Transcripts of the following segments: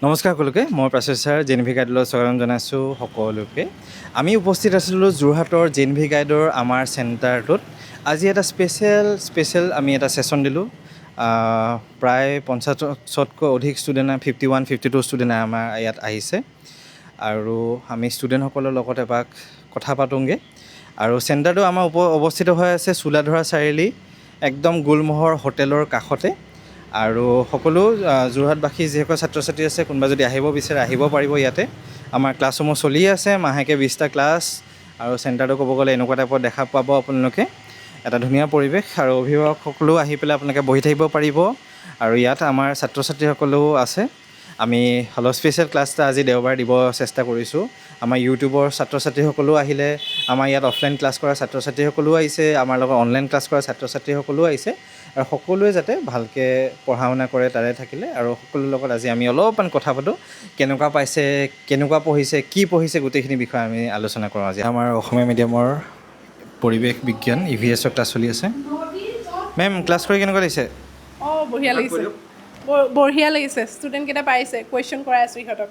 নমস্কাৰ সকলোকে, মই প্ৰফেচাৰ জেএনভি গাইডলৈ স্বাগতম জনাইছোঁ সকলোকে। আমি উপস্থিত আছিলোঁ যোৰহাটৰ জেএনভি গাইডৰ আমাৰ চেণ্টাৰটোত। আজি এটা স্পেচিয়েল আমি এটা ছেশ্যন দিলোঁ। প্ৰায় 50তকৈ অধিক ষ্টুডেণ্ট 51-52 ষ্টুডেণ্ট আমাৰ ইয়াত আহিছে আৰু আমি ষ্টুডেণ্টসকলৰ লগত এপাক কথা পাতোঁগৈ। আৰু চেণ্টাৰটো আমাৰ অৱস্থিত হৈ আছে চোলাধৰা চাৰিআলি, একদম গুলমোহৰ হোটেলৰ কাষতে। আৰু সকলো যোৰহাটবাসী যিসকল ছাত্ৰ ছাত্ৰী আছে, কোনোবা যদি আহিব বিচাৰে আহিব পাৰিব ইয়াতে। আমাৰ ক্লাছসমূহ চলি আছে, মাহেকে 20টা ক্লাছ। আৰু চেণ্টাৰটো ক'ব গ'লে এনেকুৱা টাইপত দেখা পাব আপোনালোকে, এটা ধুনীয়া পৰিৱেশ। আৰু অভিভাৱকসকলেও আহি পেলাই আপোনালোকে বহি থাকিব পাৰিব। আৰু ইয়াত আমাৰ ছাত্ৰ ছাত্ৰীসকলেও আছে। আমি অলপ স্পেচিয়েল ক্লাছ এটা আজি দেওবাৰে দিব চেষ্টা কৰিছোঁ। আমাৰ ইউটিউবৰ ছাত্ৰ ছাত্ৰীসকলেও আহিলে, আমাৰ ইয়াত অফলাইন ক্লাছ কৰা ছাত্ৰ ছাত্ৰীসকলেও আহিছে, আমাৰ লগত অনলাইন ক্লাছ কৰা ছাত্ৰ ছাত্ৰীসকলেও আহিছে। আৰু সকলোৱে যাতে ভালকৈ পঢ়া শুনা কৰে তাৰে থাকিলে। আৰু সকলোৰ লগত আজি আমি অলপমান কথা পাতোঁ, কেনেকুৱা পাইছে, কেনেকুৱা পঢ়িছে, কি পঢ়িছে, গোটেইখিনি বিষয়ে আমি আলোচনা কৰোঁ আজি। আমাৰ অসমীয়া মিডিয়ামৰ পৰিৱেশ বিজ্ঞান EVS ক্লাছ চলি আছে। মেম, ক্লাছ কৰি কেনেকুৱা লাগিছে? বঢ়িয়া লাগিছে, বঢ়িয়া লাগিছে। ষ্টুডেণ্টকেইটা পাৰিছে, কুৱেশ্যন কৰাই আছোঁ ইহঁতক।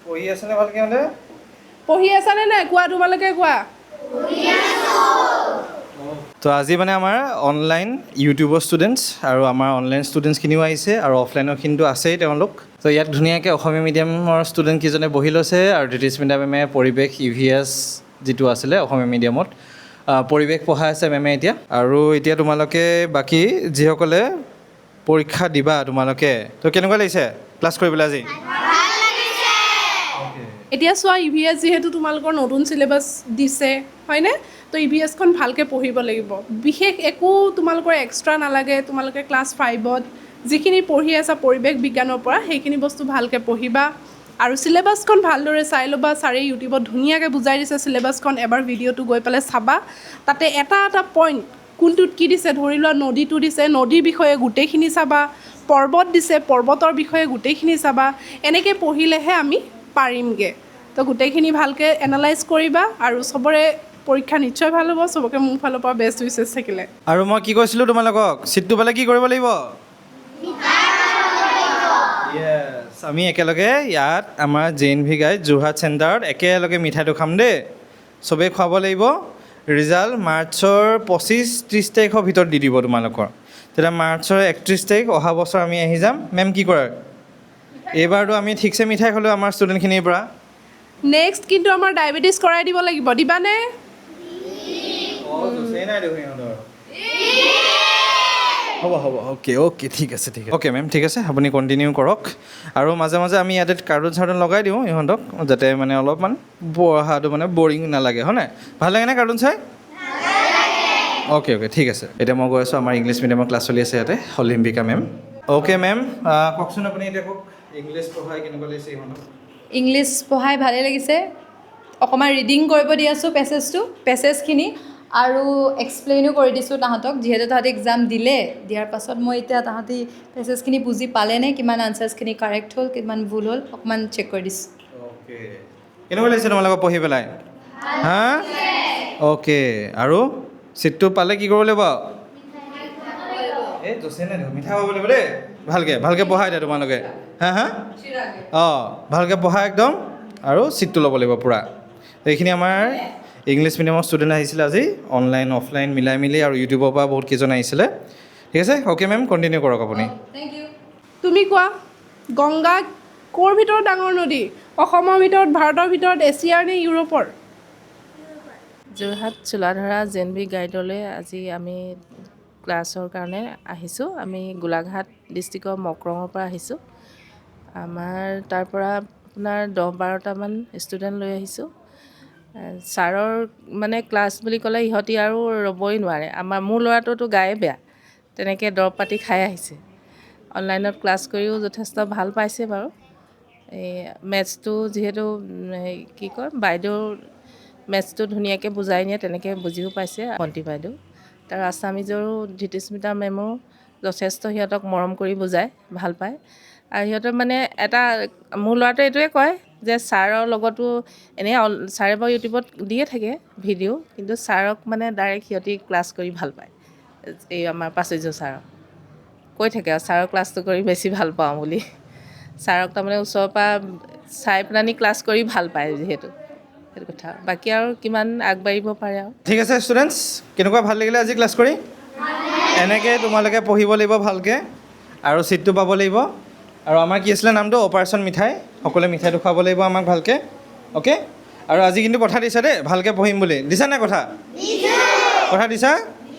পঢ়ি আছেনে ভালকৈ? হ'লে পঢ়ি আছানে নাই কোৱা, তোমালোকে কোৱা। তো আজি মানে আমাৰ অনলাইন ইউটিউবৰ ষ্টুডেণ্টছ আৰু আমাৰ অনলাইন ষ্টুডেণ্টছখিনিও আহিছে আৰু অফলাইনৰখিনিতো আছেই তেওঁলোক। তো ইয়াত ধুনীয়াকৈ অসমীয়া মিডিয়ামৰ ষ্টুডেণ্টকেইজনে বহি লৈছে আৰু জ্যোতিস্মিতা মেমে পৰিৱেশ EVS যিটো আছিলে অসমীয়া মিডিয়ামত পৰিৱেশ পঢ়াই আছে মেমে এতিয়া। আৰু এতিয়া তোমালোকে বাকী যিসকলে পৰীক্ষা দিবা তোমালোকে, তো কেনেকুৱা লাগিছে ক্লাছ কৰি পেলাই আজি? এতিয়া চোৱা, EVS যিহেতু তোমালোকৰ নতুন চিলেবাছ দিছে, হয়নে? তো EVSখন ভালকৈ পঢ়িব লাগিব। বিশেষ একো তোমালোকৰ এক্সট্ৰা নালাগে। তোমালোকে ক্লাছ 5ত যিখিনি পঢ়ি আছা পৰিৱেশ বিজ্ঞানৰ পৰা, সেইখিনি বস্তু ভালকৈ পঢ়িবা। আৰু চিলেবাছখন ভালদৰে চাই ল'বা। ছাৰে ইউটিউবত ধুনীয়াকৈ বুজাই দিছে চিলেবাছখন। এবাৰ ভিডিঅ'টো গৈ পেলাই চাবা। তাতে এটা এটা পইণ্ট কোনটোত কি দিছে, ধৰি লোৱা নদীটো দিছে, নদীৰ বিষয়ে গোটেইখিনি চাবা। পৰ্বত দিছে, পৰ্বতৰ বিষয়ে গোটেইখিনি চাবা। এনেকৈ পঢ়িলেহে আমি পাৰিমগৈ। তো গোটেইখিনি ভালকৈ এনালাইজ কৰিবা আৰু চবৰে পৰীক্ষা নিশ্চয় ভাল হ'ব। চবকে মোৰ ফালৰ পৰা বেষ্ট উইচেছ থাকিলে। আৰু মই কি কৈছিলোঁ তোমালোকক, ছিটটো পালে কি কৰিব লাগিব? য়েছ, আমি একেলগে ইয়াত আমাৰ জেএনভি গাইড যোৰহাট চেণ্টাৰত একেলগে মিঠাইটো খাম দেই। চবেই খুৱাব লাগিব। ৰিজাল্ট মাৰ্চৰ 25-30 তাৰিখৰ ভিতৰত দি দিব তোমালোকৰ। তেতিয়া মাৰ্চৰ 31 তাৰিখ অহা বছৰ আমি আহি যাম। মেম কি কৰে? এইবাৰতো আমি ঠিকছে মিঠাই খালোঁ আমাৰ ষ্টুডেণ্টখিনিৰ পৰা। নেক্সট কিন্তু আমাৰ ডায়েবেটিছ কৰাই দিব লাগিব, দিবানে? হ'ব অ'কে ঠিক আছে অ'কে মেম, ঠিক আছে, আপুনি কণ্টিনিউ কৰক। আৰু মাজে মাজে আমি ইয়াতে কাৰ্টুন চাৰ্টুন লগাই দিওঁ ইহঁতক, যাতে মানে অলপমান পঢ়াটো মানে বৰিং নালাগে, হয় নাই? ভাল লাগেনে কাৰ্টুন চাই? অ'কে ঠিক আছে। এতিয়া মই গৈ আছোঁ, আমাৰ ইংলিছ মিডিয়ামৰ ক্লাছ চলি আছে ইয়াতে, অলিম্পিকা মেম। অ'কে মেম, কওকচোন আপুনি এতিয়া কওক, ইংলিছ পঢ়াই কেনেকুৱা লাগিছে ইহঁতক? ইংলিছ পঢ়াই ভালেই লাগিছে। অকণমান ৰিডিং কৰিব দি আছোঁ পেছেজখিনি, আৰু এক্সপ্লেইনো কৰি দিছোঁ তাহাঁতক, যিহেতু তাহাঁতি এক্সাম দিয়াৰ পাছত মই এতিয়া তাহাঁতি পেছেজখিনি বুজি পালেনে, কিমান আনচাৰ্ছখিনি কাৰেক্ট হ'ল, কিমান ভুল হ'ল, অকণমান চেক কৰি দিছোঁ। অ'কে, কেনেকুৱা লাগিছে তোমালোকক পঢ়ি পেলাই? হা? অ'কে, আৰু ছিটটো পালে কি কৰিব লাগিব? এই জচে নাই দেখোন, মিঠা খাব লাগিব দেই। ভালকৈ পঢ়াই দিয়া তোমালোকে। হা ভালকৈ পঢ়াই একদম, আৰু ছিটটো ল'ব লাগিব পূৰা। এইখিনি আমাৰ ইংলিছ মিডিয়ামৰ ষ্টুডেণ্ট আহিছিলে আজি, অনলাইন অফলাইন মিলাই মিলি, আৰু ইউটিউবৰ পৰা বহুত কেইজন আহিছিলে। ঠিক আছে, অ'কে মেম, কণ্টিনিউ কৰক আপুনি। Thank you. তুমি কোৱা, গংগা ক'ৰ ভিতৰত ডাঙৰ নদী? অসমৰ ভিতৰত, ভাৰতৰ ভিতৰত, এছিয়াৰ নে ইউৰোপৰ? যোৰহাট চোলাধৰা জেএনভি গাইডলৈ আজি আমি ক্লাছৰ কাৰণে আহিছোঁ। আমি গোলাঘাট ডিষ্ট্ৰিক্টৰ মকৰঙৰ পৰা আহিছোঁ। আমাৰ তাৰ পৰা আপোনাৰ 10-12টামান ষ্টুডেণ্ট লৈ আহিছোঁ। ছাৰৰ মানে ক্লাছ বুলি ক'লে ইহঁতি আৰু ৰ'বই নোৱাৰে। মোৰ ল'ৰাটোতো গায়ে বেয়া, তেনেকৈ দৰৱ পাতি খাই আহিছে। অনলাইনত ক্লাছ কৰিও যথেষ্ট ভাল পাইছে বাৰু। এই মেথছটো যিহেতু বাইদেউ মেথছটো ধুনীয়াকৈ বুজাই নিয়ে, তেনেকৈ বুজিও পাইছে ভণ্টি বাইদেউ। তাৰ আছামিজৰো জ্যোতিস্মিতা মেমো যথেষ্ট সিহঁতক মৰম কৰি বুজায়, ভাল পায়। আৰু সিহঁতৰ মানে মোৰ ল'ৰাটোৱে এইটোৱে কয় যে ছাৰৰ লগতো এনেই ছাৰে বাৰু ইউটিউবত দিয়ে থাকে ভিডিঅ', কিন্তু ছাৰক মানে ডাইৰেক্ট সিহঁতি ক্লাছ কৰি ভাল পায়। এই আমাৰ প্ৰাচুৰ্য ছাৰক কৈ থাকে আৰু ছাৰৰ ক্লাছটো কৰি বেছি ভাল পাওঁ বুলি। ছাৰক তাৰমানে ওচৰৰ পৰা চাই পেলানি ক্লাছ কৰি ভাল পায় যিহেতু সেইটো কথা বাকী আৰু কিমান আগবাঢ়িব পাৰে আৰু ঠিক আছে ষ্টুডেণ্টছ, কেনেকুৱা ভাল লাগিলে আজি ক্লাছ কৰি? এনেকৈ তোমালোকে পঢ়িব লাগিব ভালকৈ আৰু ছিটটো পাব লাগিব। আৰু আমাৰ কি আছিলে নামটো? অপাৰেশ্যন মিঠাই। সকলোৱে মিঠাইটো খুৱাব লাগিব আমাক ভালকৈ, অ'কে? আৰু আজি কিন্তু কথা দিছা দেই ভালকৈ পঢ়িম বুলি, দিছা নাই কথা? কথা দিছা?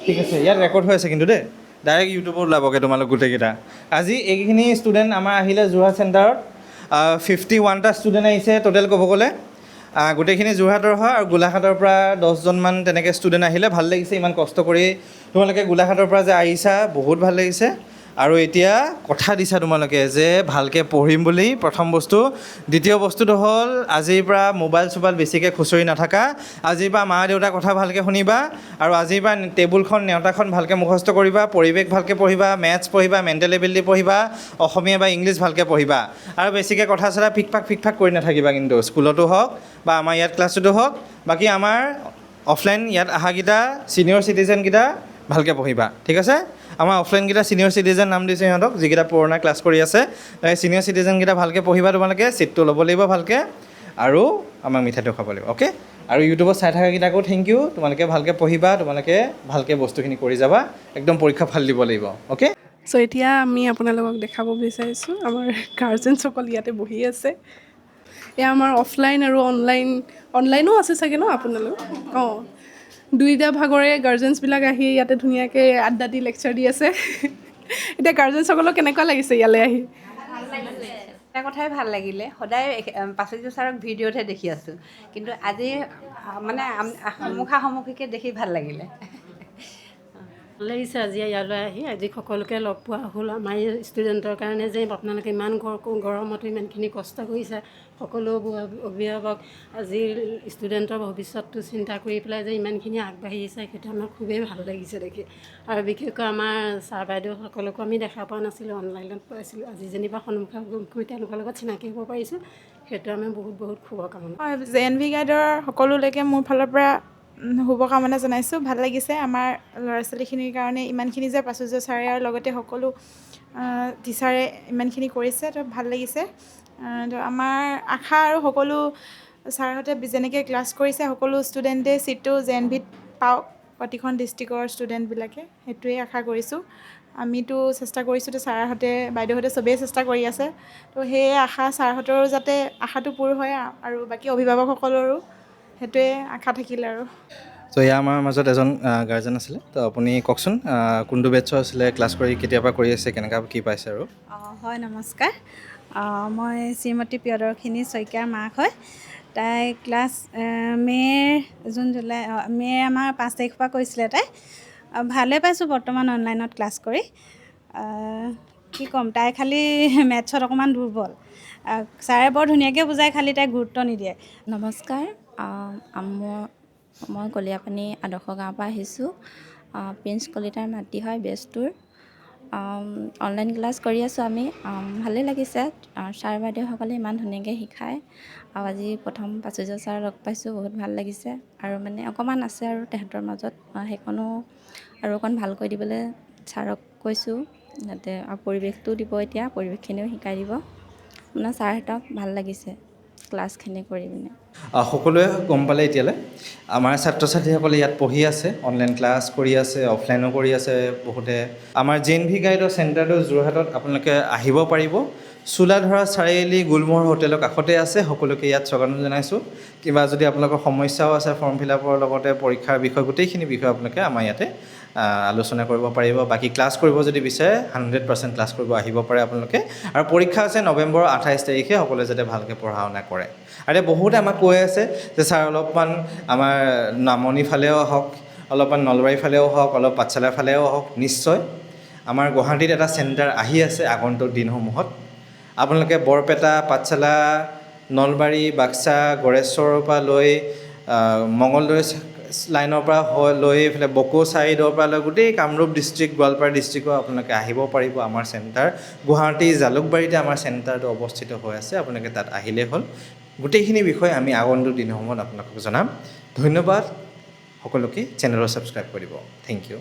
ঠিক আছে, ইয়াত ৰেকৰ্ড হৈ আছে কিন্তু দেই, ডাইৰেক্ট ইউটিউবত ওলাবগৈ তোমালোক গোটেইকেইটা। আজি এইখিনি ষ্টুডেণ্ট আমাৰ আহিলে যোৰহাট চেণ্টাৰত, 51টা ষ্টুডেণ্ট আহিছে টোটেল ক'ব গ'লে। গোটেইখিনি যোৰহাটৰ হয় আৰু গোলাঘাটৰ পৰা 10জনমান তেনেকৈ ষ্টুডেণ্ট আহিলে। ভাল লাগিছে ইমান কষ্ট কৰি তোমালোকে গোলাঘাটৰ পৰা যে আহিছা, বহুত ভাল লাগিছে। আৰু এতিয়া কথা দিছা তোমালোকে যে ভালকৈ পঢ়িম বুলি, প্ৰথম বস্তু। দ্বিতীয় বস্তুটো হ'ল আজিৰ পৰা মোবাইল চোবাইল বেছিকৈ খুচৰি নাথাকা। আজিৰ পৰা মা দেউতাৰ কথা ভালকৈ শুনিবা আৰু আজিৰ পৰা টেবুলখন নেওতাখন ভালকৈ মুখস্থ কৰিবা, পৰিৱেশ ভালকৈ পঢ়িবা, মেথছ পঢ়িবা, মেণ্টেল এবিলিটি পঢ়িবা, অসমীয়া বা ইংলিছ ভালকৈ পঢ়িবা। আৰু বেছিকৈ কথা চথা ফিক ফাক কৰি নাথাকিবা কিন্তু, স্কুলতো হওক বা আমাৰ ইয়াত ক্লাছতো হওক। বাকী আমাৰ অফলাইন ইয়াত অহাকেইটা ছিনিয়ৰ চিটিজেনকেইটা ভালকৈ পঢ়িবা, ঠিক আছে? আমাৰ অফলাইনকেইটা ছিনিয়ৰ চিটিজেন নাম দিছে সিহঁতক, যিকেইটা পুৰণা ক্লাছ কৰি আছে। ছিনিয়ৰ চিটিজেনকেইটা ভালকৈ পঢ়িবা, তোমালোকে ছিটটো ল'ব লাগিব ভালকৈ আৰু আমাক মিঠাইটো খাব লাগিব, অ'কে? আৰু ইউটিউবত চাই থকাকেইটাকো থেংক ইউ। তোমালোকে ভালকৈ পঢ়িবা, তোমালোকে ভালকৈ বস্তুখিনি কৰি যাবা, একদম পৰীক্ষা ভাল দিব লাগিব, অ'কে? চ' এতিয়া আমি আপোনালোকক দেখাব বিচাৰিছোঁ আমাৰ গাৰ্জেনসকল ইয়াতে বহি আছে। এয়া আমাৰ অফলাইন আৰু অনলাইনো আছে চাগে ন আপোনালোক? অঁ, দুইটা ভাগৰে গাৰ্জেনছবিলাক আহি ইয়াতে ধুনীয়াকৈ আড্ডা দি লেকচাৰ দি আছে। এতিয়া গাৰ্জেনছসকলক কেনেকুৱা লাগিছে ইয়ালৈ আহি? এটা কথাই ভাল লাগিলে, সদায় পাচুৰ্য ছাৰক ভিডিঅ'তহে দেখি আছোঁ, কিন্তু আজি মানে মুখামুখিকৈ দেখি ভাল লাগিলে। ভাল লাগিছে আজি ইয়ালৈ আহি, আজি সকলোকে লগ পোৱা হ'ল। আমাৰ ষ্টুডেণ্টৰ কাৰণে যে আপোনালোকে ইমান গৰমতো ইমানখিনি কষ্ট কৰিছে, সকলো অভিভাৱক আজিৰ ষ্টুডেণ্টৰ ভৱিষ্যতটো চিন্তা কৰি পেলাই যে ইমানখিনি আগবাঢ়িছে, সেইটো আমাৰ খুবেই ভাল লাগিছে দেখি। আৰু বিশেষকৈ আমাৰ ছাৰ বাইদেউসকলকো আমি দেখা পোৱা নাছিলোঁ, অনলাইনত পাইছিলোঁ। আজি যেনিবা সন্মুখামুখি তেওঁলোকৰ লগত চিনাকি হ'ব পাৰিছোঁ, সেইটো আমি বহুত শুভকামনা। JNV গাইডৰ সকলোলৈকে মোৰ ফালৰ পৰা শুভকামনা জনাইছোঁ। ভাল লাগিছে আমাৰ ল'ৰা ছোৱালীখিনিৰ কাৰণে ইমানখিনি যে পাচুৰ্য ছাৰে আৰু লগতে সকলো টিচাৰে ইমানখিনি কৰিছে, তো ভাল লাগিছে। তো আমাৰ আশা আৰু সকলো ছাৰহঁতে যেনেকৈ ক্লাছ কৰিছে, সকলো ষ্টুডেণ্টে ছিটটো JNVত পাওক, প্ৰতিখন ডিষ্ট্ৰিক্টৰ ষ্টুডেণ্টবিলাকে, সেইটোৱেই আশা কৰিছোঁ। আমিতো চেষ্টা কৰিছোঁ, তো ছাৰহঁতে বাইদেউহঁতে চবেই চেষ্টা কৰি আছে। তো সেয়ে আশা ছাৰহঁতৰো যাতে আশাটো পূৰ হয় আৰু বাকী অভিভাৱকসকলৰো সেইটোৱে আশা থাকিলে আৰু। ত' এয়া আমাৰ মাজত এজন গাৰ্জেন আছিলে। তো আপুনি কওকচোন কোনটো বেটছৰ আছিলে, ক্লাছ কৰি কেতিয়াৰ পৰা কৰি আছে, কেনেকুৱা কি পাইছে আৰু? হয়, নমস্কাৰ। মই শ্ৰীমতী প্ৰিয়দৰ্শিনী শইকীয়াৰ মাক হয়। তাই ক্লাছ মে'ৰ আমাৰ 5 তাৰিখৰ পৰা কৰিছিলে। তাই ভালেই পাইছোঁ বৰ্তমান অনলাইনত ক্লাছ কৰি। কি ক'ম, তাই খালি মেথছত অকণমান দুৰ্বল। ছাৰে বৰ ধুনীয়াকৈ বুজাই, খালি তাই গুৰুত্ব নিদিয়ে। নমস্কাৰ, মই কলিয়াপানী আদৰ্শ গাঁৱৰ পৰা আহিছোঁ। প্ৰিন্স কলিতাৰ মাতৃ হয়, বেজটোৰ। অনলাইন ক্লাছ কৰি আছোঁ আমি, ভালেই লাগিছে। ছাৰ বাইদেউসকলে ইমান ধুনীয়াকৈ শিকায়। আৰু আজি প্ৰথম পাচুৰ্য ছাৰ লগ পাইছোঁ, বহুত ভাল লাগিছে। আৰু মানে অকণমান আছে আৰু তেহেঁতৰ মাজত, সেইকণো আৰু অকণ ভালকৈ দিবলৈ ছাৰক কৈছোঁ, যাতে আৰু পৰিৱেশটোও দিব, এতিয়া পৰিৱেশখিনিও শিকাই দিব। মানে ছাৰহঁতক ভাল লাগিছে ক্লাছখিনি কৰি পিনে। সকলোৱে গম পালে এতিয়ালৈ, আমাৰ ছাত্ৰ ছাত্ৰীসকলে ইয়াত পঢ়ি আছে, অনলাইন ক্লাছ কৰি আছে, অফলাইনো কৰি আছে বহুতে। আমাৰ JNV গাইডৰ চেণ্টাৰটো যোৰহাটত আপোনালোকে আহিব পাৰিব। চোলাধৰা চাৰিআলি গুলমোহৰ হোটেলৰ কাষতে আছে। সকলোকে ইয়াত স্বাগতম জনাইছোঁ। কিবা যদি আপোনালোকৰ সমস্যাও আছে ফৰ্ম ফিল আপৰ লগতে পৰীক্ষাৰ বিষয়, গোটেইখিনি বিষয় আপোনালোকে আমাৰ ইয়াতে আলোচনা কৰিব পাৰিব। বাকী ক্লাছ কৰিব যদি বিচাৰে 100% ক্লাছ কৰিব আহিব পাৰে আপোনালোকে। আৰু পৰীক্ষা আছে নৱেম্বৰৰ 28 তাৰিখে, সকলোৱে যাতে ভালকৈ পঢ়া শুনা কৰে। আৰু এতিয়া বহুতে আমাক কৈ আছে যে ছাৰ অলপমান আমাৰ নামনি ফালেও আহক, অলপমান নলবাৰীৰ ফালেও হওক, অলপ পাঠশালাৰ ফালেও হওক। নিশ্চয় আমাৰ গুৱাহাটীত এটা চেণ্টাৰ আহি আছে আগন্তুক দিনসমূহত। আপোনালোকে বৰপেটা, পাঠশালা, নলবাৰী, বাক্সা, গড়েশ্বৰৰ পৰা লৈ মঙলদৈ লাইনৰ পৰা লৈ এইফালে বকো ছাইডৰ পৰা লৈ গোটেই কামৰূপ ডিষ্ট্ৰিক্ট, গোৱালপাৰা ডিষ্ট্ৰিক্টৰ আপোনালোকে আহিব পাৰিব। আমাৰ চেণ্টাৰ গুৱাহাটী জালুকবাৰীতে আমাৰ চেণ্টাৰটো অৱস্থিত হৈ আছে। আপোনালোকে তাত আহিলেই হ'ল। গোটেইখিনি বিষয় আমি আগন্তুক দিনসমূহত আপোনালোকক জনাম। ধন্যবাদ সকলোকে। চেনেলটো ছাবস্ক্ৰাইব কৰিব। Thank U.